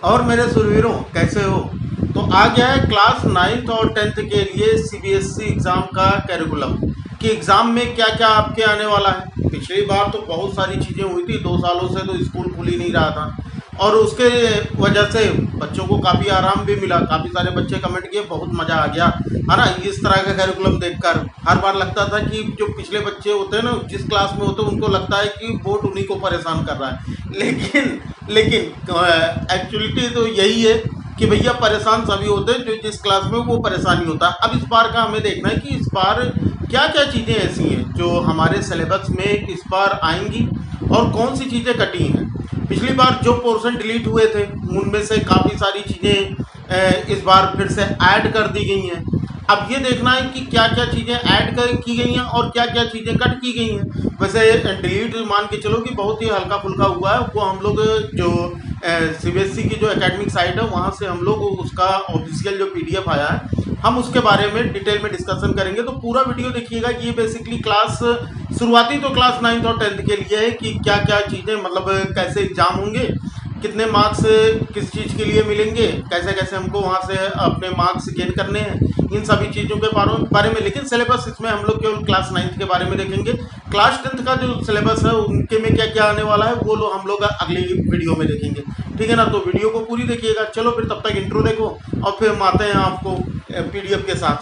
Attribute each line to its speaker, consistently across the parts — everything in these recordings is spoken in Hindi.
Speaker 1: और मेरे सुरवीरों, कैसे हो? तो आ गया है क्लास 9th और 10th के लिए सीबीएसई एग्ज़ाम का कैरिकुलम कि एग्ज़ाम में क्या क्या आपके आने वाला है। पिछली बार तो बहुत सारी चीज़ें हुई थी, 2 सालों से तो स्कूल खुल ही नहीं रहा था और उसके वजह से बच्चों को काफ़ी आराम भी मिला। काफ़ी सारे बच्चे कमेंट किए, बहुत मज़ा आ गया है ना इस तरह का कैरिकुलम देखकर। हर बार लगता था कि जो पिछले बच्चे होते हैं ना, जिस क्लास में होते हैं, उनको लगता है कि बोर्ड उन्हीं को परेशान कर रहा है। लेकिन एक्चुअलिटी तो यही है कि भैया परेशान सभी होते हैं जो जिस क्लास में वो परेशानी होता है। अब इस बार का हमें देखना है कि इस बार क्या क्या चीज़ें ऐसी हैं जो हमारे सिलेबस में इस बार आएंगी और कौन सी चीज़ें कटी हैं। पिछली बार जो पोर्शन डिलीट हुए थे उनमें से काफ़ी सारी चीज़ें इस बार फिर से ऐड कर दी गई हैं। अब ये देखना है कि क्या क्या चीज़ें ऐड की गई हैं और क्या क्या चीज़ें कट की गई हैं। वैसे डिलीट मान के चलो कि बहुत ही हल्का फुल्का हुआ है, वो हम लोग जो सीबीएसई की जो एकेडमिक साइट है वहाँ से हम लोग उसका ऑफिशियल जो पीडीएफ आया है हम उसके बारे में डिटेल में डिस्कशन करेंगे। तो पूरा वीडियो देखिएगा। ये बेसिकली क्लास शुरुआती तो क्लास 9th और 10th के लिए है कि क्या क्या चीज़ें, मतलब कैसे एग्ज़ाम होंगे, कितने मार्क्स किस चीज़ के लिए मिलेंगे, कैसे कैसे हमको वहाँ से अपने मार्क्स गेन करने हैं, इन सभी चीज़ों के बारे में। लेकिन सिलेबस इसमें हम लोग केवल क्लास 9th के बारे में देखेंगे। क्लास 10th का जो सिलेबस है उनके में क्या क्या आने वाला है वो हम लोग अगली वीडियो में देखेंगे। ठीक है ना, तो वीडियो को पूरी देखिएगा। चलो फिर तब तक इंट्रो देखो और फिर हम आते हैं आपको पीडीएफ के साथ।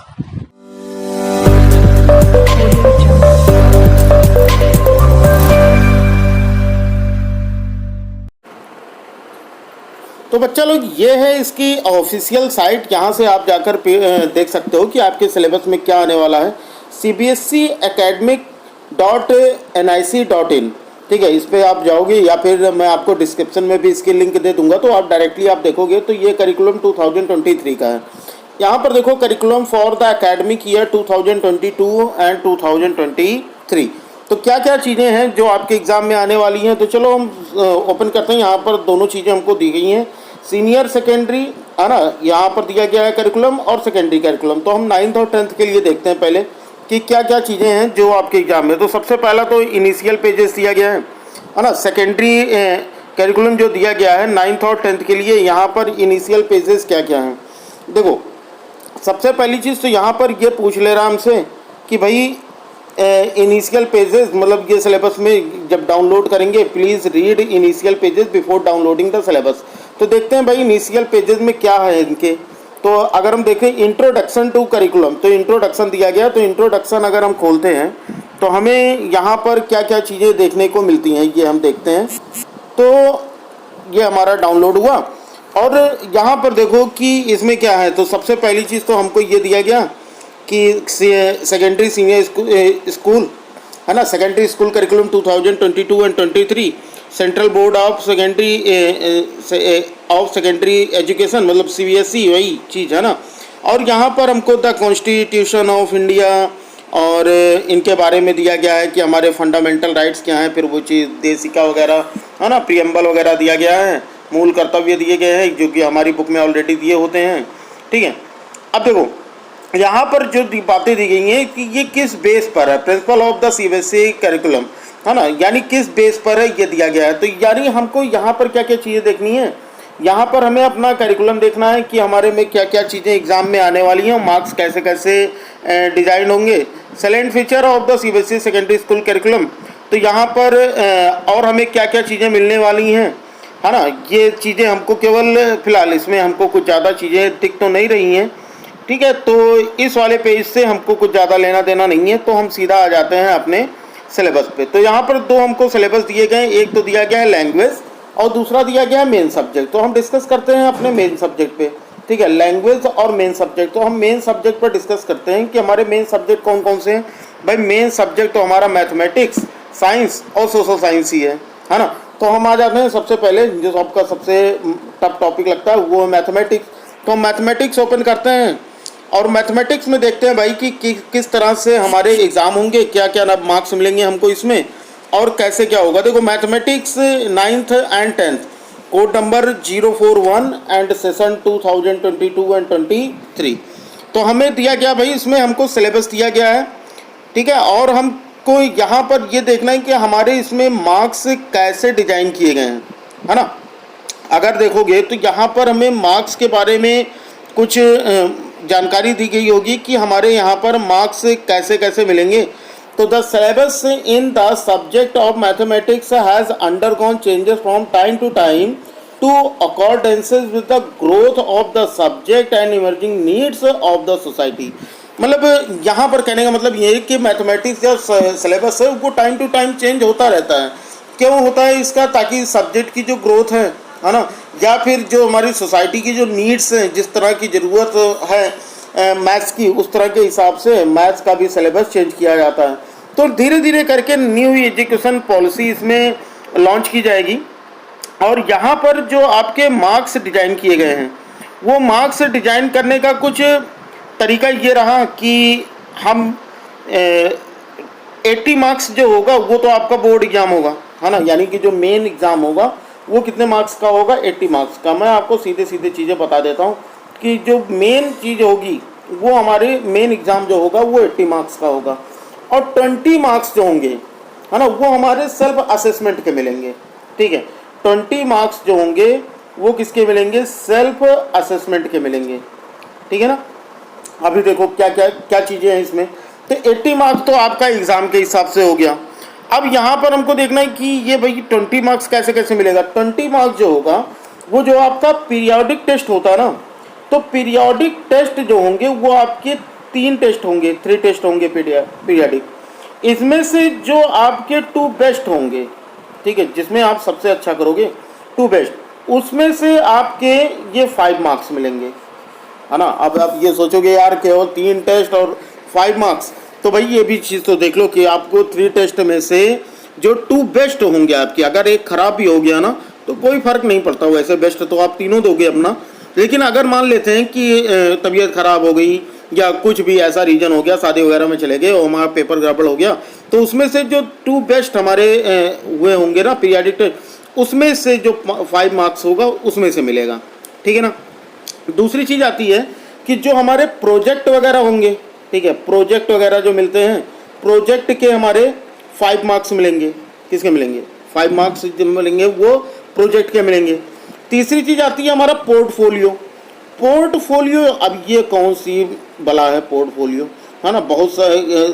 Speaker 1: तो बच्चा लोग, ये है इसकी ऑफिशियल साइट। यहाँ से आप जाकर देख सकते हो कि आपके सिलेबस में क्या आने वाला है। cbscacademic.nic.in। ठीक है, इस पर आप जाओगे या फिर मैं आपको डिस्क्रिप्शन में भी इसकी लिंक दे दूंगा, तो आप डायरेक्टली आप देखोगे तो ये करिकुलम 2023 का है। यहाँ पर देखो, curriculum for the academic year 2022 and 2023। तो क्या क्या चीज़ें हैं जो आपके एग्ज़ाम में आने वाली हैं। तो चलो हम ओपन करते हैं। यहाँ पर दोनों चीज़ें हमको दी गई हैं, सीनियर सेकेंडरी, है ना, यहाँ पर दिया गया है करिकुलम और सेकेंडरी करिकुलम। तो हम 9th और 10th के लिए देखते हैं पहले कि क्या क्या चीज़ें हैं जो आपके एग्ज़ाम में। तो सबसे पहला तो इनिशियल पेजेस दिया गया है ना। सेकेंडरी करिकुलम जो दिया गया है 9th और 10th के लिए, यहाँ पर इनिशियल पेजेस क्या क्या हैं। देखो, सबसे पहली चीज़ तो यहाँ पर ये पूछ ले रहा हमसे कि भाई इनिशियल पेजेस, मतलब ये सिलेबस में जब डाउनलोड करेंगे please read initial pages before downloading the syllabus. तो देखते हैं भाई इनिशियल पेजेस में क्या है इनके। तो अगर हम देखें इंट्रोडक्शन टू करिकुलम, तो इंट्रोडक्शन दिया गया। तो इंट्रोडक्शन अगर हम खोलते हैं तो हमें यहाँ पर क्या क्या चीज़ें देखने को मिलती हैं ये हम देखते हैं। तो ये हमारा डाउनलोड हुआ और यहाँ पर देखो कि इसमें क्या है। तो सबसे पहली चीज़ तो हमको ये दिया गया कि सेकेंडरी सीनियर स्कूल, है ना, secondary school curriculum 2022 and 23, central board of secondary education, मतलब सीबीएसई, वही चीज़ है ना। और यहाँ पर हमको द कॉन्स्टिट्यूशन ऑफ इंडिया और इनके बारे में दिया गया है कि हमारे फंडामेंटल राइट्स क्या हैं, फिर वो चीज़ देशिका वगैरह, है ना, प्रियम्बल वगैरह दिया गया है, मूल कर्तव्य दिए गए हैं जो कि हमारी बुक में ऑलरेडी दिए होते हैं। ठीक है, अब देखो यहाँ पर जो बातें दी गई हैं कि ये किस बेस पर है, principle of the CBSE curriculum, है ना, यानी किस बेस पर है ये दिया गया है। तो यानी हमको यहाँ पर क्या क्या चीज़ें देखनी है। यहाँ पर हमें अपना करिकुलम देखना है कि हमारे में क्या क्या चीज़ें एग्जाम में आने वाली हैं, मार्क्स कैसे कैसे डिजाइन होंगे। Salient feature of the CBSE secondary school curriculum, तो यहाँ पर और हमें क्या क्या चीज़ें मिलने वाली हैं, है ना। ये चीज़ें हमको केवल फिलहाल इसमें हमको कुछ ज़्यादा चीज़ें दिख तो नहीं रही हैं। ठीक है, तो इस वाले पेज से हमको कुछ ज़्यादा लेना देना नहीं है, तो हम सीधा आ जाते हैं अपने सिलेबस पे। तो यहाँ पर दो हमको सिलेबस दिए गए हैं, एक तो दिया गया है लैंग्वेज और दूसरा दिया गया है मेन सब्जेक्ट। तो हम डिस्कस करते हैं अपने मेन सब्जेक्ट पे। ठीक है, लैंग्वेज और मेन सब्जेक्ट। तो हम मेन सब्जेक्ट पर डिस्कस करते हैं कि हमारे मेन सब्जेक्ट कौन कौन से हैं। भाई मेन सब्जेक्ट तो हमारा मैथमेटिक्स, साइंस और सोशल साइंस ही है ना। तो हम आ जाते हैं सबसे पहले, जो आपका सबसे टफ टॉपिक लगता है वो है मैथमेटिक्स। तो हम मैथमेटिक्स ओपन करते हैं और मैथमेटिक्स में देखते हैं भाई कि किस तरह से हमारे एग्ज़ाम होंगे, क्या क्या मार्क्स मिलेंगे हमको इसमें और कैसे क्या होगा। देखो, mathematics 9th and 10th, code number 041 and session 2022 and 23। तो हमें दिया गया भाई, इसमें हमको सिलेबस दिया गया है। ठीक है, और हमको यहाँ पर ये देखना है कि हमारे इसमें मार्क्स कैसे डिजाइन किए गए हैं, है ना। अगर देखोगे तो यहाँ पर हमें मार्क्स के बारे में कुछ जानकारी दी गई होगी कि हमारे यहाँ पर मार्क्स कैसे कैसे मिलेंगे। तो the syllabus in the subject of mathematics has undergone changes from time to time to accordances with the growth of the subject and emerging needs of the society. मतलब यहाँ पर कहने का मतलब ये है कि मैथमेटिक्स जो सिलेबस है वो टाइम टू टाइम चेंज होता रहता है। क्यों होता है इसका? ताकि सब्जेक्ट की जो ग्रोथ है ना, या फिर जो हमारी सोसाइटी की जो नीड्स हैं, जिस तरह की ज़रूरत है मैथ्स की, उस तरह के हिसाब से मैथ्स का भी सिलेबस चेंज किया जाता है। तो धीरे धीरे करके न्यू एजुकेशन पॉलिसी इसमें लॉन्च की जाएगी और यहाँ पर जो आपके मार्क्स डिज़ाइन किए गए हैं वो मार्क्स डिज़ाइन करने का कुछ तरीका ये रहा कि हम 80 मार्क्स जो होगा वो तो आपका बोर्ड एग्ज़ाम होगा, है ना, यानी कि जो मेन एग्ज़ाम होगा वो कितने मार्क्स का होगा? 80 मार्क्स का। मैं आपको सीधे सीधे चीज़ें बता देता हूँ कि जो मेन चीज़ होगी वो हमारे मेन एग्ज़ाम जो होगा वो 80 मार्क्स का होगा और 20 मार्क्स जो होंगे, है ना, वो हमारे सेल्फ असेसमेंट के मिलेंगे। ठीक है, 20 मार्क्स जो होंगे वो किसके मिलेंगे? सेल्फ असेसमेंट के मिलेंगे। ठीक है ना। अभी देखो क्या क्या क्या चीज़ें हैं इसमें। तो 80 मार्क्स तो आपका एग्ज़ाम के हिसाब से हो गया। अब यहाँ पर हमको देखना है कि ये भाई 20 मार्क्स कैसे कैसे मिलेगा। 20 मार्क्स जो होगा वो जो आपका पीरियोडिक टेस्ट होता है ना, तो पीरियोडिक टेस्ट जो होंगे वो आपके 3 टेस्ट होंगे, 3 टेस्ट होंगे पीरियोडिक। इसमें से जो आपके 2 बेस्ट होंगे, ठीक है, जिसमें आप सबसे अच्छा करोगे 2 बेस्ट, उसमें से आपके ये 5 मार्क्स मिलेंगे, है ना। अब आप ये सोचोगे यार केवल 3 टेस्ट और 5 मार्क्स, तो भाई ये भी चीज़ तो देख लो कि आपको 3 टेस्ट में से जो 2 बेस्ट होंगे आपकी, अगर एक ख़राब भी हो गया ना तो कोई फ़र्क नहीं पड़ता, वैसे बेस्ट तो आप तीनों दोगे अपना। लेकिन अगर मान लेते हैं कि तबीयत ख़राब हो गई या कुछ भी ऐसा रीज़न हो गया, शादी वगैरह में चले गए और हमारा पेपर गड़बड़ हो गया, तो उसमें से जो 2 बेस्ट हमारे हुए होंगे ना पीरियोडिक टेस्ट, उसमें से जो 5 मार्क्स होगा उसमें से मिलेगा। ठीक है ना। दूसरी चीज़ आती है कि जो हमारे प्रोजेक्ट वगैरह होंगे, ठीक है, प्रोजेक्ट वगैरह जो मिलते हैं, प्रोजेक्ट के हमारे 5 मार्क्स मिलेंगे। किसके मिलेंगे? 5 मार्क्स जो मिलेंगे वो प्रोजेक्ट के मिलेंगे। तीसरी चीज़ आती है हमारा पोर्टफोलियो। पोर्टफोलियो, अब ये कौन सी बला है पोर्टफोलियो, है ना, बहुत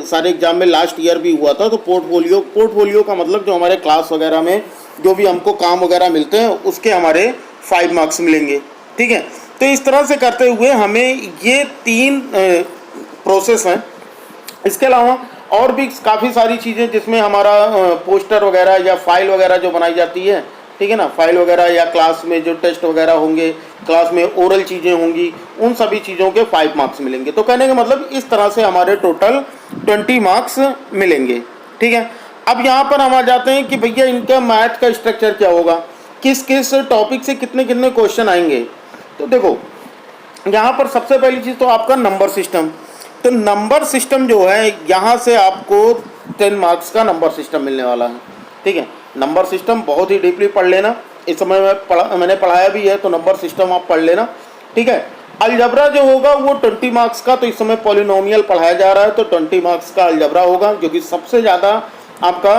Speaker 1: सारे एग्जाम में लास्ट ईयर भी हुआ था। तो पोर्टफोलियो का मतलब जो हमारे क्लास वगैरह में जो भी हमको काम वगैरह मिलते हैं उसके हमारे 5 मार्क्स मिलेंगे। ठीक है, तो इस तरह से करते हुए हमें ये 3 प्रोसेस हैं। इसके अलावा और भी काफ़ी सारी चीज़ें जिसमें हमारा पोस्टर वगैरह या फाइल वगैरह जो बनाई जाती है, ठीक है ना, फाइल वगैरह या क्लास में जो टेस्ट वगैरह होंगे, क्लास में ओरल चीज़ें होंगी, उन सभी चीज़ों के 5 मार्क्स मिलेंगे। तो कहने का मतलब इस तरह से हमारे टोटल 20 मार्क्स मिलेंगे। ठीक है, अब यहाँ पर हम आ जाते हैं कि भैया इनका मैथ का स्ट्रक्चर क्या होगा, किस किस टॉपिक से कितने कितने क्वेश्चन आएंगे। तो देखो यहाँ पर सबसे पहली चीज़ तो आपका नंबर सिस्टम। तो नंबर सिस्टम जो है यहाँ से आपको 10 मार्क्स का नंबर सिस्टम मिलने वाला है। ठीक है, नंबर सिस्टम बहुत ही डीपली पढ़ लेना, इस समय मैंने पढ़ाया भी है, तो नंबर सिस्टम आप पढ़ लेना। ठीक है, अलजबरा जो होगा वो 20 मार्क्स का, तो इस समय पॉलिनोमियल पढ़ाया जा रहा है तो 20 मार्क्स का अलजबरा होगा, जो कि सबसे ज़्यादा आपका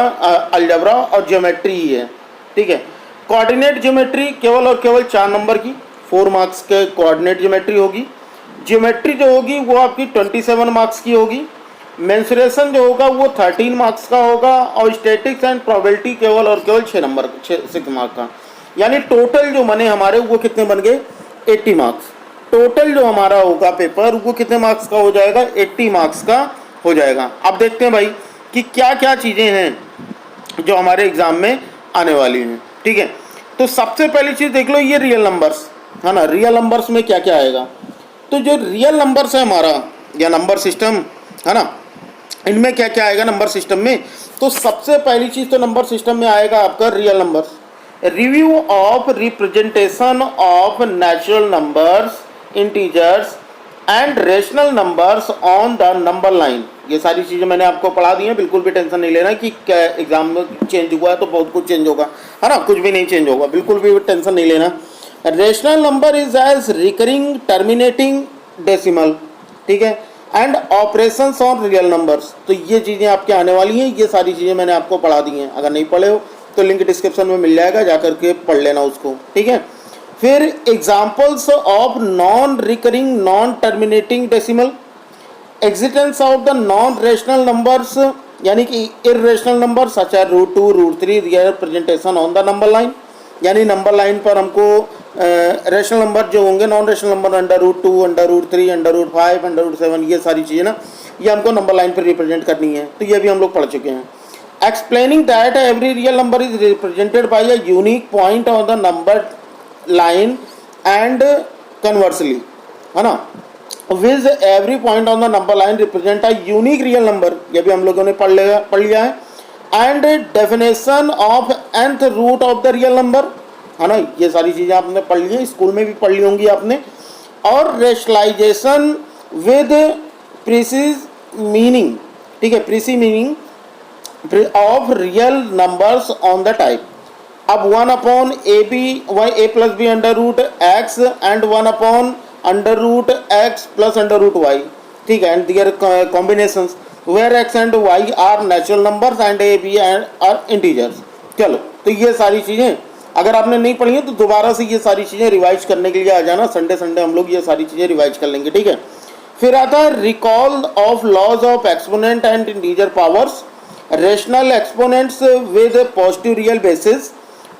Speaker 1: अलजबरा और ज्योमेट्री ही है। ठीक है, कोऑर्डिनेट ज्योमेट्री केवल और केवल 4 नंबर की 4 मार्क्स के कोऑर्डिनेट ज्योमेट्री होगी। ज्योमेट्री जो होगी वो आपकी 27 मार्क्स की होगी। मेंसुरेशन जो होगा वो 13 मार्क्स का होगा और स्टैटिक्स एंड प्रोबेबिलिटी केवल और केवल 6 मार्क्स का। यानी टोटल जो बने हमारे वो कितने बन गए? 80 मार्क्स। टोटल जो हमारा होगा पेपर वो कितने मार्क्स का हो जाएगा? 80 मार्क्स का हो जाएगा। अब देखते हैं भाई कि क्या क्या चीज़ें हैं जो हमारे एग्ज़ाम में आने वाली हैं। ठीक है, तो सबसे पहली चीज़ देख लो ये रियल नंबर्स, है ना। रियल नंबर्स में क्या क्या आएगा? तो जो रियल नंबर्स है हमारा या नंबर सिस्टम, है ना, इनमें क्या क्या आएगा नंबर सिस्टम में? तो सबसे पहली चीज़ तो नंबर सिस्टम में आएगा आपका real numbers. Review of representation of natural numbers, integers and rational numbers on the number line. ये सारी चीज़ें मैंने आपको पढ़ा दी हैं, बिल्कुल भी टेंशन नहीं लेना कि क्या एग्जाम में चेंज हुआ है तो बहुत कुछ चेंज होगा, है ना, कुछ भी नहीं चेंज होगा, बिल्कुल भी टेंशन नहीं लेना। Rational number is as recurring terminating decimal, ठीक है, and operations on real numbers. तो ये चीज़ें आपके आने वाली हैं, ये सारी चीज़ें मैंने आपको पढ़ा दी हैं। अगर नहीं पढ़े हो तो लिंक डिस्क्रिप्शन में मिल जाएगा, जा करके पढ़ लेना उसको। ठीक है, फिर examples of non recurring non terminating decimal, existence of the non rational numbers यानी कि irrational number such as √2 √3 their presentation on the number line, यानी नंबर लाइन पर हमको रेशनल नंबर जो होंगे नॉन रेशनल नंबर √2 √3 √5 √7 ये सारी चीज़ें ना ये हमको नंबर लाइन पर रिप्रेजेंट करनी है, तो ये भी हम लोग पढ़ चुके हैं। Explaining that every real number is represented by a unique point on the number line and conversely, है ना, viz every point on the number line represent a unique real number, ये भी हम लोगों ने पढ़ लिया है। And definition of nth root of the real number, है ना, ये सारी चीज़ें आपने पढ़ ली है, स्कूल में भी पढ़ ली होंगी आपने। और रेशनलाइजेशन विद प्रीसिज मीनिंग, ठीक है, precise meaning of real numbers on the type. अब 1/a under root x and 1/√x plus under root y, ठीक है, and their combinations where x and y are natural numbers and a b are integers. चलो, तो ये सारी चीज़ें अगर आपने नहीं पढ़ी है तो दोबारा से ये सारी चीज़ें रिवाइज करने के लिए आ जाना, संडे हम लोग ये सारी चीज़ें रिवाइज कर लेंगे, ठीक है। फिर आता है recall of laws of exponent and integer powers, rational exponents with positive real basis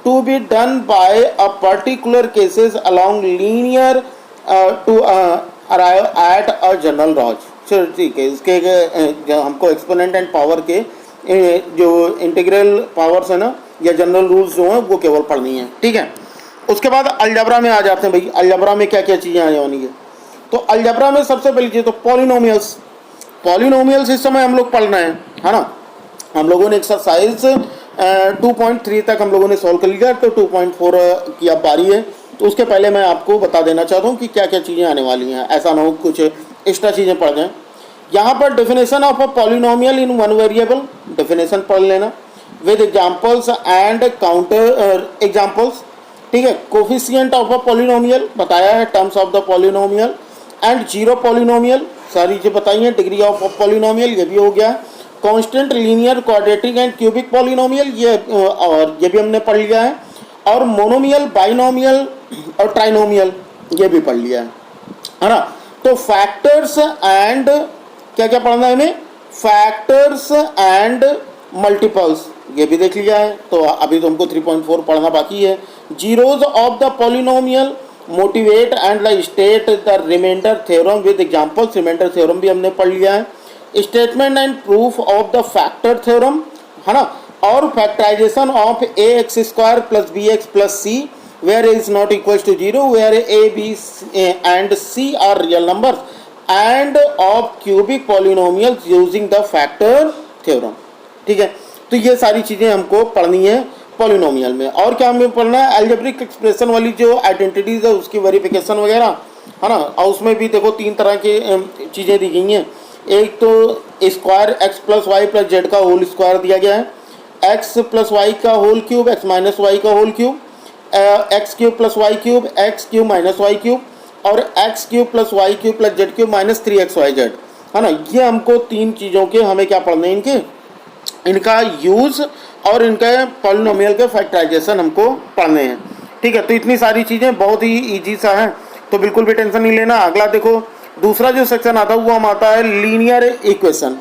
Speaker 1: to be done by a particular cases along linear to arrive at a general laws. चलो ठीक है, इसके हमको एक्सपोनेंट एंड पावर के जो इंटीग्रल पावर्स है ना या जनरल रूल्स जो हैं वो केवल पढ़नी है, ठीक है। उसके बाद अलजबरा में आ जाते हैं भाई, अलजबरा में क्या क्या चीज़ें आने वाली है। तो अलजबरा में सबसे पहली चीज़ तो पॉलिनोमियल्स इस समय हम लोग पढ़ना है ना। हम लोगों ने एक्सरसाइज 2.3 तक हम लोगों ने सॉल्व कर लिया, तो 2.4 की अब बारी है। तो उसके पहले मैं आपको बता देना चाहता हूँ कि क्या क्या चीज़ें आने वाली हैं, ऐसा ना हो कुछ एक्स्ट्रा चीज़ें पढ़ जाएँ। यहाँ पर definition of a polynomial in one variable, definition पढ़ लेना with examples and counter examples, ठीक है। कोफिशिएंट ऑफ अ पॉलिनोमियल बताया है, terms of the polynomial and zero polynomial सारी चीज़ें बताई हैं, डिग्री ऑफ पॉलिनोमियल ये भी हो गया। Constant linear quadratic and cubic polynomial ये और ये भी हमने पढ़ लिया है। और मोनोमियल, बाइनोमियल और ट्राइनोमियल ये भी पढ़ लिया है ना। तो फैक्टर्स एंड क्या क्या पढ़ना है हमें, फैक्टर्स एंड मल्टीपल्स ये भी देख लिया है, तो अभी तो हमको 3.4 पढ़ना बाकी है। Zeros of the polynomial motivate and the state the remainder theorem with examples, remainder theorem भी हमने पढ़ लिया है। Statement and proof of the factor theorem, है ना। और factorization of ax² plus bx plus c where a is not equals to 0, where a, b and c are real numbers, and of cubic polynomials using the factor theorem, ठीक है। तो ये सारी चीज़ें हमको पढ़नी है पॉलिनोमियल में। और क्या हमें पढ़ना है, अलजेब्रिक एक्सप्रेशन वाली जो आइडेंटिटीज़ है उसकी वेरिफिकेशन वगैरह, है ना। और उसमें भी देखो 3 तरह की चीज़ें दी गई हैं। एक तो square x plus Y plus Z का होल स्क्वायर दिया गया है, x प्लस वाई का whole cube, x minus Y का whole cube, X cube plus Y cube, X cube minus Y cube, और X cube plus Y cube plus Z cube minus 3xyz, है ना। ये हमको 3 चीज़ों के हमें क्या पढ़ने हैं, इनका यूज़ और इनके पॉलिनोमियल के फैक्टराइजेशन हमको पढ़ने हैं, ठीक है। तो इतनी सारी चीज़ें बहुत ही ईजी सा है, तो बिल्कुल भी टेंशन नहीं लेना। अगला देखो दूसरा जो सेक्शन आता है वो हम आता है लीनियर इक्वेशन।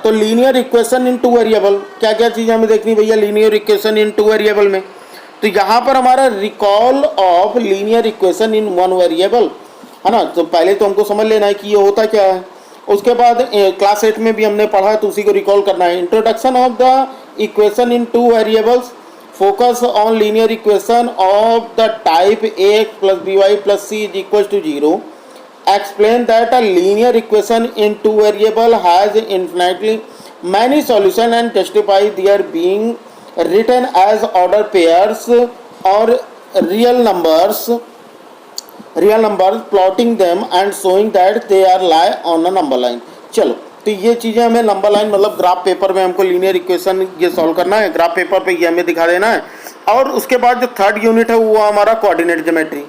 Speaker 1: तो लीनियर इक्वेशन इन 2 वेरिएबल, क्या क्या चीज़ें हमें देखनी भैया लीनियर इक्वेशन इन 2 वेरिएबल में। तो यहाँ पर हमारा recall of linear equation in 1 variable, है ना। तो पहले तो हमको समझ लेना है कि ये होता क्या है। उसके बाद क्लास 8 में भी हमने पढ़ा तो उसी को रिकॉल करना है। Introduction of the equation in 2 variables, focus on linear equation of the type ax plus by plus c is equal to 0, explain that a linear equation in 2 variable has infinitely many solutions and justify their being written as order pairs or real numbers, plotting them and showing that they are lie on a number line। चलो, तो ये चीज़ें हमें नंबर लाइन मतलब ग्राफ पेपर में हमको लीनियर इक्वेशन ये सॉल्व करना है, ग्राफ पेपर पे ये हमें दिखा देना है। और उसके बाद जो 3rd यूनिट है वो हमारा कोऑर्डिनेट ज्योमेट्री।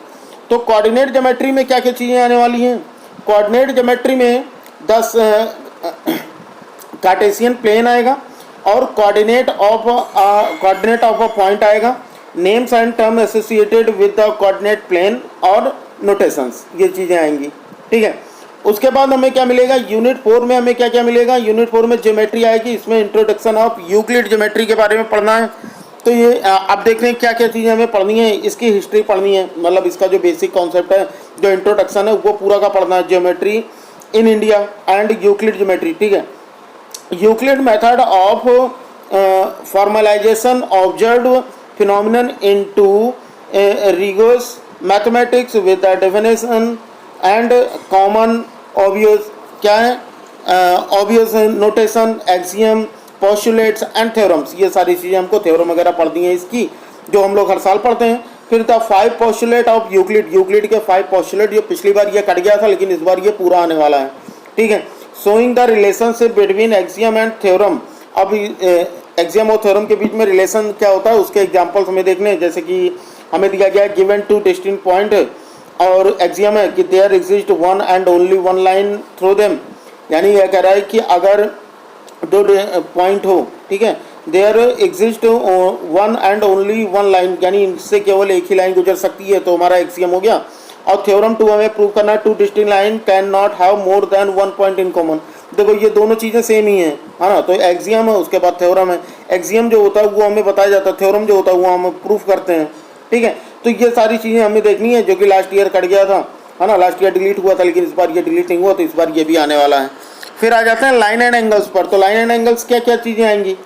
Speaker 1: तो कोऑर्डिनेट ज्योमेट्री में क्या क्या चीज़ें आने वाली हैं, कोऑर्डिनेट ज्योमेट्री में 10 कार्टेशियन प्लेन आएगा और कोऑर्डिनेट ऑफ अ पॉइंट आएगा, names and term associated with the coordinate plane और नोटेशंस, ये चीज़ें आएंगी, ठीक है। उसके बाद हमें क्या मिलेगा, यूनिट 4 में हमें क्या क्या मिलेगा, यूनिट 4 में ज्योमेट्री आएगी, इसमें इंट्रोडक्शन ऑफ यूक्लिड ज्योमेट्री के बारे में पढ़ना है। तो ये आप देख रहे हैं क्या क्या चीज़ें हमें पढ़नी है, इसकी हिस्ट्री पढ़नी है, मतलब इसका जो बेसिक कॉन्सेप्ट है, जो इंट्रोडक्शन है वो पूरा का पढ़ना है, geometry in India and Euclid geometry, ठीक है। Euclid method of formalisation observe phenomenon into rigorous mathematics with the definition and common obvious क्या है, obvious notation, axiom, postulates and theorems, ये सारी चीज़ें हमको थ्योरम वगैरह पढ़नी है इसकी, जो हम लोग हर साल पढ़ते हैं। फिर the 5 postulate of Euclid, Euclid के 5 पोस्टुलेट, जो पिछली बार ये कट गया था लेकिन इस बार ये पूरा आने वाला है, ठीक है। Showing the relationship between axiom and theorem, अब एक्सियम और थ्योरम के बीच में रिलेशन क्या होता है उसके एग्जाम्पल्स हमें देखने हैं, जैसे कि हमें दिया गया है गिवन 2 डिस्टिंक्ट पॉइंट, और एक्सियम है कि there exist one and only one line through them, यानी यह कह रहा है कि अगर 2 पॉइंट हो, ठीक है, there exist one and only one line, यानी इनसे केवल एक ही लाइन गुजर सकती है, तो हमारा एक्सियम हो गया। और थ्योरम 2 हमें प्रूव करना है 2 distinct line can not have more than 1 point in common. देखो ये दोनों चीज़ें सेम ही हैं, है ना, तो एक्सियम है उसके बाद थ्योरम है। एक्सियम जो होता है वो हमें बताया जाता है, थ्योरम जो होता है वो हम प्रूफ करते हैं, ठीक है। तो ये सारी चीज़ें हमें देखनी है, जो कि लास्ट ईयर कट गया था, है ना, लास्ट ईयर डिलीट हुआ था, लेकिन इस बार ये डिलीट नहीं हुआ, तो इस बार ये भी आने वाला है। फिर आ जाते हैं लाइन एंड एंगल्स पर। तो लाइन एंड एंगल्स क्या क्या चीज़ें आएंगी,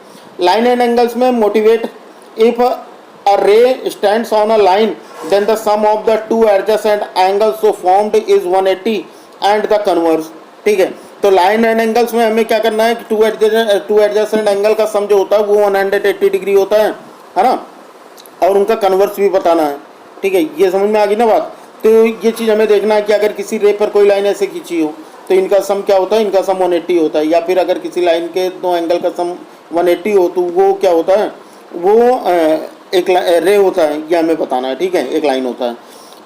Speaker 1: लाइन एंड एंगल्स में motivate, if a ray stands on a line then the sum of the 2 adjacent angles so formed is 180 and the converse, ठीक है। तो लाइन एंड एंगल्स में हमें क्या करना है कि 2 एडजेसेंट एंगल का सम जो होता है वो 180 डिग्री होता है ना, और उनका कन्वर्स भी बताना है, ठीक है। ये समझ में आ गई ना बात। तो ये चीज़ हमें देखना है कि अगर किसी रे पर कोई लाइन ऐसे खींची हो तो इनका सम क्या होता है, इनका सम 180 होता है, या फिर अगर किसी लाइन के 2 एंगल का सम 180 हो तो वो क्या होता है, वो एक रे होता है, ये हमें बताना है, ठीक है, एक लाइन होता है।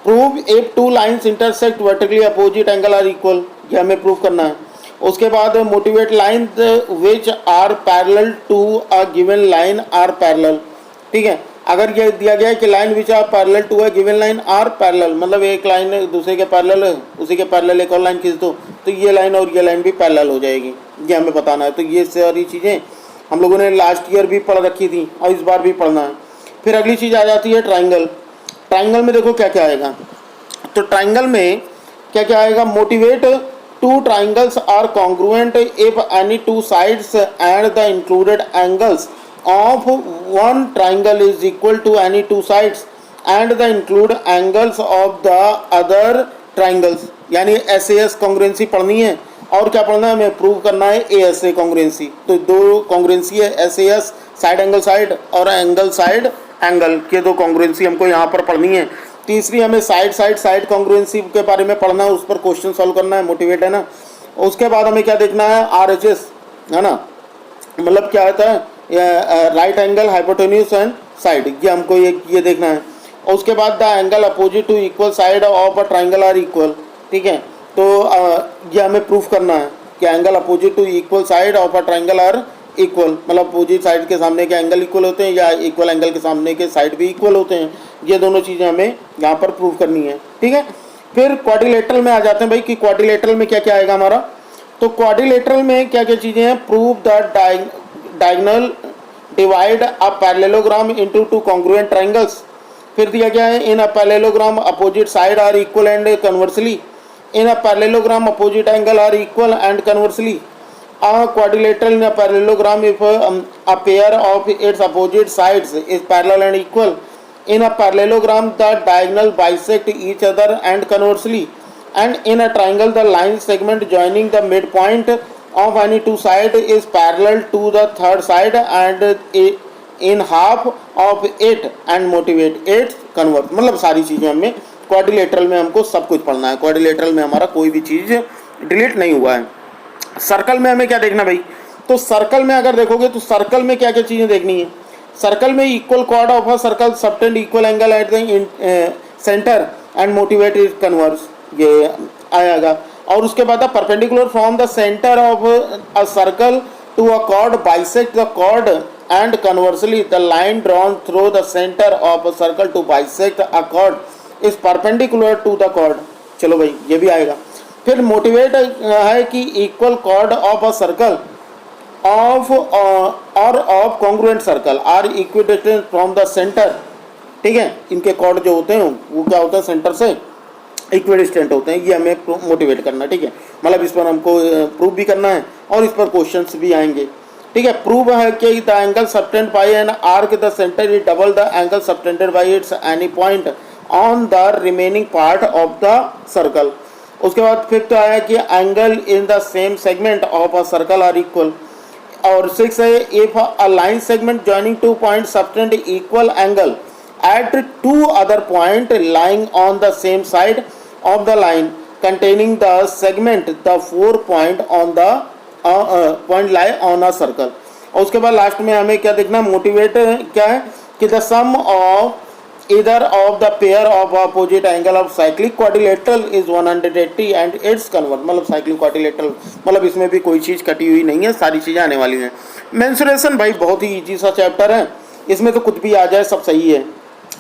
Speaker 1: Prove if 2 lines intersect vertically opposite angle are equal, ये हमें प्रूव करना है। उसके बाद motivate line which are parallel to a given line are parallel, ठीक है। अगर ये दिया गया है कि line which are parallel to a given line are parallel, मतलब एक लाइन दूसरे के पैरेलल है, उसी के पैरेलल एक और लाइन खींच दो तो ये लाइन और ये लाइन भी पैरेलल हो जाएगी, ये हमें बताना है। तो ये सारी चीज़ें हम लोगों ने लास्ट ईयर भी पढ़ रखी थी और इस बार भी पढ़ना है। फिर अगली चीज़ आ जाती है ट्राइंगल। ट्राइंगल में देखो क्या क्या आएगा, तो ट्राइंगल में क्या क्या आएगा, motivate 2 triangles are congruent if any 2 sides and the included angles of one triangle is equal to any 2 sides and the included angles of the other triangles, यानी SAS कॉन्ग्रुएंसी पढ़नी है। और क्या पढ़ना है, हमें प्रूव करना है ASA कॉन्ग्रुएंसी। तो 2 कॉन्ग्रुएंसी है, SAS साइड एंगल साइड और एंगल साइड एंगल के 2 कॉन्ग्रुएंसी हमको यहाँ पर पढ़नी है। तीसरी हमें साइड कॉन्ग्रुएंसी के बारे में पढ़ना है, उस पर क्वेश्चन सॉल्व करना है, मोटिवेट है ना। उसके बाद हमें क्या देखना है, RHS, है ना, मतलब क्या होता है, right angle hypotenuse and side, ये हमको ये देखना है। और उसके बाद the angle opposite to equal side of a triangle are equal, ठीक है। तो ये हमें प्रूफ करना है कि angle opposite to equal side of a triangle are equal, मतलब अपोजिट साइड के सामने के एंगल इक्वल होते हैं या इक्वल एंगल के सामने के साइड भी इक्वल होते हैं। ये दोनों चीज़ें हमें यहाँ पर प्रूव करनी है, ठीक है। फिर क्वाड्रिलेटरल में आ जाते हैं भाई कि क्वाड्रिलेटरल में क्या क्या आएगा हमारा। तो क्वाड्रिलेटरल में क्या क्या चीज़ें हैं, prove the diagonal divide a parallelogram into 2 congruent triangles. फिर दिया गया है in a parallelogram opposite side are equal and conversely, in a parallelogram opposite angle are equal and conversely. A quadrilateral in a parallelogram if a pair of its opposite sides is parallel and equal. In a parallelogram the diagonal bisect each other and conversely. And in a triangle the line segment joining the midpoint of any 2 sides is parallel to the 3rd side and in half of it and motivate it converse। मतलब सारी चीज़ें हमें क्वाड्रिलेटरल में हमको सब कुछ पढ़ना है। क्वाड्रिलेटरल में हमारा कोई भी चीज़ डिलीट नहीं हुआ है। सर्कल में हमें क्या देखना भाई, तो सर्कल में अगर देखोगे तो सर्कल में क्या क्या चीज़ें देखनी है। सर्कल में equal chord of a circle subtend equal angle at the centre and motivate it converse, ये आएगा। और उसके बाद perpendicular from the centre of a circle to a chord bisect the chord and conversely the line drawn through the center of a circle to bisect a chord is perpendicular to the chord। चलो भाई ये भी आएगा। फिर मोटिवेट है कि equal chord of a circle of or of congruent circle are equidistant from the center। ठीक है, इनके chord जो होते हैं वो क्या होता है, सेंटर से इक्विडिस्टेंट होते हैं। ये हमें मोटिवेट करना है। ठीक है, मतलब इस पर हमको प्रूव भी करना है और इस पर क्वेश्चंस भी आएंगे। ठीक है, प्रूव है कि the angle subtend by an arc the centre is double the angle subtended by its any point on the remaining part of the circle. उसके बाद फिफ्थ आया कि angle in the same segment of a circle are equal. और सिक्स है if a line segment joining two point subtend equal angle at two other point lying on the same side of the line containing the segment the 4 point on the point lie on a circle। और उसके बाद लास्ट में हमें क्या देखना, मोटिवेट क्या है कि the sum of either of the pair of opposite angle of cyclic quadrilateral is 180 and its convert. मतलब साइक्लिक क्वाड्रिलेटरल मतलब इसमें भी कोई चीज़ कटी हुई नहीं है, सारी चीज़ें आने वाली हैं। मेंसुरेशन भाई बहुत ही ईजी सा चैप्टर है, इसमें तो कुछ भी आ जाए सब सही है।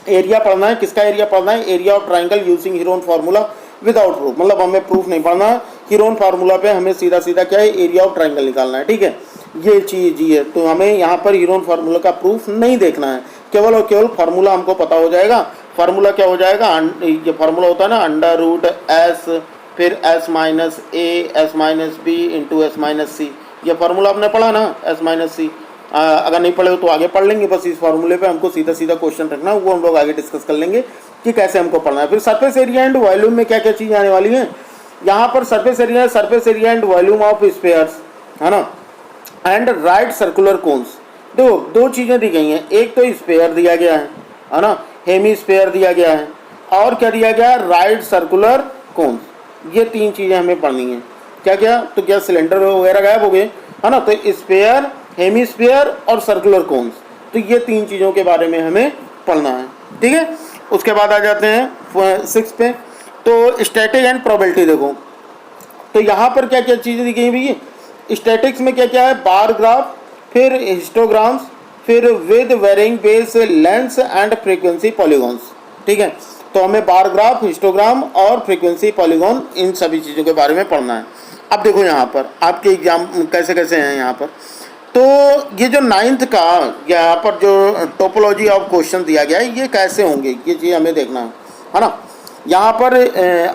Speaker 1: एरिया पढ़ना है, किसका एरिया पढ़ना है, area of triangle using Heron formula without proof. मतलब हमें प्रूफ नहीं पढ़ना है, हीरोन फार्मूला पे हमें सीधा सीधा क्या है, एरिया ऑफ ट्राइंगल निकालना है। ठीक है, ये चीज़ जी है, तो हमें यहाँ पर हीरोन फार्मूला का प्रूफ नहीं देखना है, केवल और केवल फार्मूला हमको पता हो जाएगा। फार्मूला क्या हो जाएगा, ये फार्मूला होता है ना अंडर रूट एस फिर S minus A S minus B into S minus C. ये फार्मूला आपने पढ़ा ना, एस माइनस सी। अगर नहीं पढ़े हो तो आगे पढ़ लेंगे, बस इस फार्मूले पे हमको सीधा सीधा क्वेश्चन रखना है, वो हम लोग आगे डिस्कस कर लेंगे कि कैसे हमको पढ़ना है। फिर सरफेस एरिया एंड वॉल्यूम में क्या क्या चीज़ आने वाली है। यहाँ पर surface area and volume of spheres है ना, एंड राइट सर्कुलर कोन्स। देखो दो चीज़ें दी गई हैं, एक तो स्फीयर दिया गया है ना, हेमी स्फीयर दिया गया है, और क्या दिया गया है, राइट सर्कुलर कोन्स। ये तीन चीज़ें हमें पढ़नी है। क्या क्या, तो क्या सिलेंडर वगैरह गायब हो गए है ना, तो स्फीयर हेमीस्फीयर और सर्कुलर कोन्स, तो ये तीन चीज़ों के बारे में हमें पढ़ना है। ठीक है, उसके बाद आ जाते हैं 6 पे, तो स्टैटिक एंड प्रोबेबिलिटी। देखो तो यहाँ पर क्या क्या चीज़ें दी गई भैया, स्टैटिक्स में क्या क्या है, बार ग्राफ, फिर हिस्टोग्राम्स, फिर with varying base length and frequency polygons. ठीक है, तो हमें बार ग्राफ, हिस्टोग्राम और फ्रीक्वेंसी पॉलीगॉन, इन सभी चीज़ों के बारे में पढ़ना है। अब देखो यहाँ पर आपके एग्जाम कैसे कैसे हैं यहाँ पर, तो ये जो 9th का यहाँ पर जो टोपोलॉजी ऑफ क्वेश्चन दिया गया है, ये कैसे होंगे, ये चीज़ हमें देखना है ना। यहाँ पर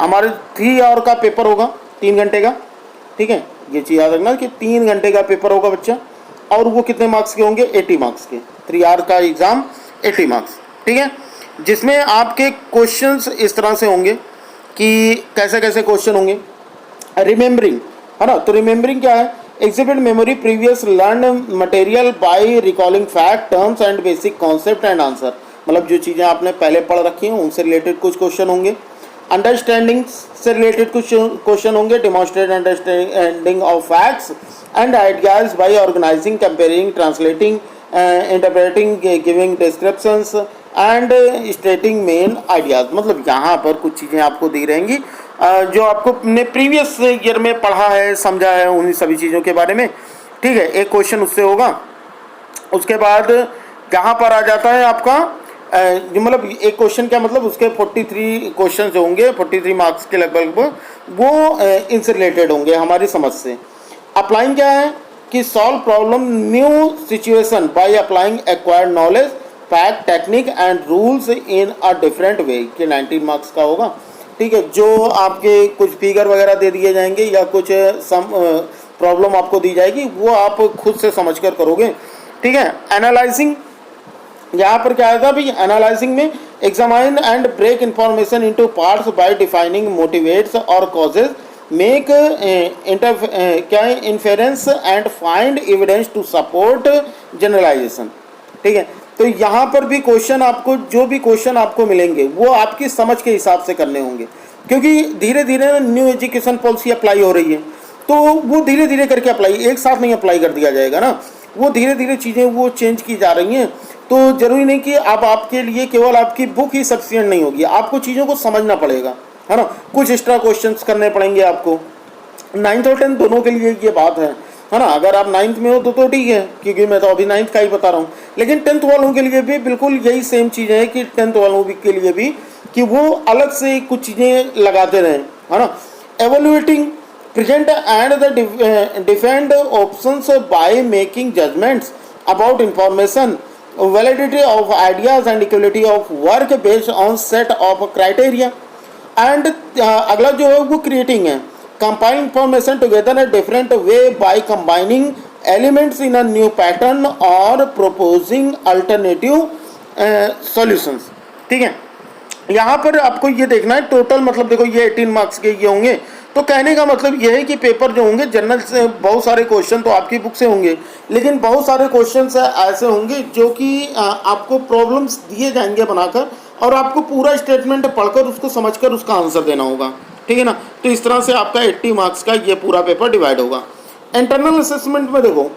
Speaker 1: हमारे 3 आवर का पेपर होगा, 3 घंटे का। ठीक है, ये चीज़ याद रखना कि 3 घंटे का पेपर होगा बच्चा, और वो कितने मार्क्स के होंगे, 80 मार्क्स के। 3 आवर का एग्ज़ाम 80 मार्क्स। ठीक है, जिसमें आपके क्वेश्चंस इस तरह से होंगे कि कैसे कैसे क्वेश्चन होंगे। रिमेंबरिंग है ना, तो रिमेंबरिंग क्या है, exhibit memory previous learned material by recalling fact terms and basic concept and answer। मतलब जो चीज़ें आपने पहले पढ़ रखी हैं उनसे रिलेटेड कुछ क्वेश्चन होंगे। अंडरस्टैंडिंग से रिलेटेड कुछ क्वेश्चन होंगे, demonstrate understanding of facts and ideas by organising, comparing, translating, interpreting, giving descriptions and stating main ideas. मतलब यहाँ पर कुछ चीज़ें आपको दी रहेंगी जो आपको ने प्रीवियस ईयर में पढ़ा है, समझा है, उन सभी चीज़ों के बारे में। ठीक है, एक क्वेश्चन उससे होगा। उसके बाद यहाँ पर आ जाता है आपका मतलब एक क्वेश्चन क्या मतलब उसके 43 क्वेश्चन जो होंगे, 43 मार्क्स के लगभग, वो इनसे रिलेटेड होंगे हमारी समझ से। अप्लाइंग क्या है कि solve problem new situation by applying acquired knowledge, fact, technique and rules in a different way, कि 19 मार्क्स का होगा। ठीक है, जो आपके कुछ फिगर वगैरह दे दिए जाएंगे या कुछ सम प्रॉब्लम आपको दी जाएगी, वो आप खुद से समझकर करोगे। ठीक है, एनालाइजिंग, यहाँ पर क्या आएगा भाई, एनालाइजिंग में examine and break information into parts by defining motivates और कॉजेज, मेक क्या है inference and find evidence to support generalisation. ठीक है, तो यहाँ पर भी क्वेश्चन आपको, जो भी क्वेश्चन आपको मिलेंगे वो आपकी समझ के हिसाब से करने होंगे, क्योंकि धीरे धीरे न्यू एजुकेशन पॉलिसी अप्लाई हो रही है, तो वो धीरे धीरे करके अप्लाई, एक साथ नहीं अप्लाई कर दिया जाएगा ना, वो धीरे धीरे चीज़ें वो चेंज की जा रही हैं। तो जरूरी नहीं कि अब आपके लिए केवल आपकी बुक ही सफिशिएंट नहीं होगी, आपको चीज़ों को समझना पड़ेगा, है ना। कुछ एक्स्ट्रा क्वेश्चंस करने पड़ेंगे आपको, 9th और 10th दोनों के लिए ये बात है। है ना। अगर आप 9th में हो तो ठीक है, क्योंकि मैं तो अभी 9th का ही बता रहा हूँ। लेकिन 10th वालों के लिए भी बिल्कुल यही सेम चीज़ है कि 10th वालों के लिए भी कि वो अलग से कुछ चीज़ें लगाते रहें, है ना। Evaluating present and the defend options by making judgements about information, validity of ideas and equality of work based on set of criteria. And अगला जो है वो क्रिएटिंग है, compile information together in different way by combining elements in a new pattern और प्रोपोजिंग अल्टरनेटिव सॉल्यूशंस। ठीक है, यहाँ पर आपको ये देखना है टोटल, मतलब देखो ये 18 मार्क्स के ये होंगे। तो कहने का मतलब ये है कि पेपर जो होंगे जनरल से बहुत सारे क्वेश्चन तो आपकी बुक से होंगे, लेकिन बहुत सारे क्वेश्चन ऐसे होंगे जो कि आपको प्रॉब्लम्स दिए जाएंगे बनाकर, और आपको पूरा स्टेटमेंट पढ़कर उसको समझकर उसका आंसर देना होगा। ठीक है ना। तो इस तरह से आपका 80 मार्क्स का ये पूरा पेपर डिवाइड होगा। इंटरनल असेसमेंट में देखो,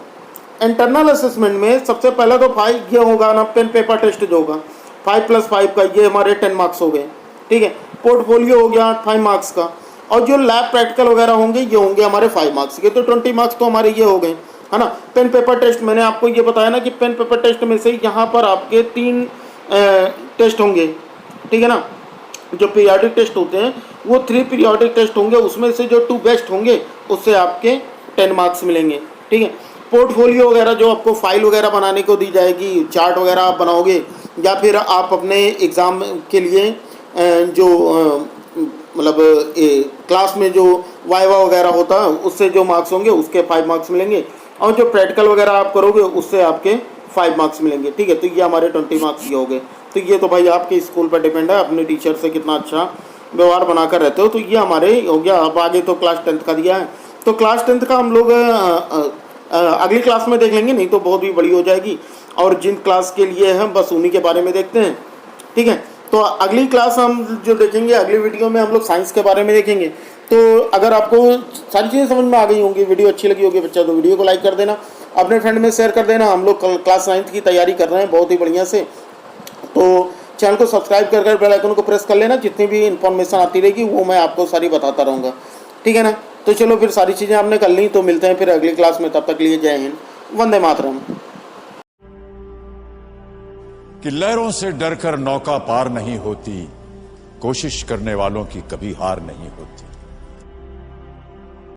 Speaker 1: इंटरनल असेसमेंट में सबसे पहला तो 5 ये होगा ना, पेन पेपर टेस्ट जो होगा 5 + 5 का, ये हमारे 10 मार्क्स हो गए। ठीक है, पोर्टफोलियो हो गया 5 मार्क्स का, और जो लैब प्रैक्टिकल वगैरह होंगे ये होंगे हमारे 5 मार्क्स के। तो 20 मार्क्स तो हमारे ये हो गए, है ना। पेन पेपर टेस्ट मैंने आपको ये बताया ना कि पेन पेपर टेस्ट में से यहाँ पर आपके 3 टेस्ट होंगे। ठीक है ना, जो पीरियोडिक टेस्ट होते हैं वो 3 पीरियोडिक टेस्ट होंगे, उसमें से जो 2 बेस्ट होंगे उससे आपके 10 मार्क्स मिलेंगे। ठीक है, पोर्टफोलियो वगैरह जो आपको फाइल वगैरह बनाने को दी जाएगी, चार्ट वगैरह आप बनाओगे, या फिर आप अपने एग्ज़ाम के लिए जो मतलब क्लास में जो वाइवा वगैरह होता है उससे जो मार्क्स होंगे उसके 5 मार्क्स मिलेंगे, और जो प्रैक्टिकल वगैरह आप करोगे उससे आपके 5 मार्क्स मिलेंगे। ठीक है, तो ये हमारे 20 मार्क्स ये हो गए। तो ये तो भाई आपके स्कूल पर डिपेंड है, अपने टीचर से कितना अच्छा व्यवहार बनाकर रहते हो। तो ये हमारे हो गया। अब आगे तो क्लास 10th का दिया है, तो क्लास 10th का हम लोग अगली क्लास में देख लेंगे, नहीं तो बहुत भी बड़ी हो जाएगी, और जिन क्लास के लिए हम बस उन्हीं के बारे में देखते हैं। ठीक है, तो अगली क्लास हम जो देखेंगे, अगली वीडियो में हम लोग साइंस के बारे में देखेंगे। तो अगर आपको सारी चीज़ें समझ में आ गई होंगी, वीडियो अच्छी लगी होगी बच्चा, तो वीडियो को लाइक कर देना, अपने फ्रेंड में शेयर कर देना। हम लोग क्लास 9th की तैयारी कर रहे हैं बहुत ही बढ़िया से, तो चैनल को सब्सक्राइब कर बेल आइकन को प्रेस कर लेना। जितनी भी इन्फॉर्मेशन आती रहेगी वो मैं आपको सारी बताता रहूँगा। ठीक है ना। तो चलो फिर सारी चीज़ें आपने कर ली, तो मिलते हैं फिर अगली क्लास में। तब तक लिए जय हिंद, वंदे मातरम।
Speaker 2: कि लहरों से डरकर नौका पार नहीं होती, कोशिश करने वालों की कभी हार नहीं होती।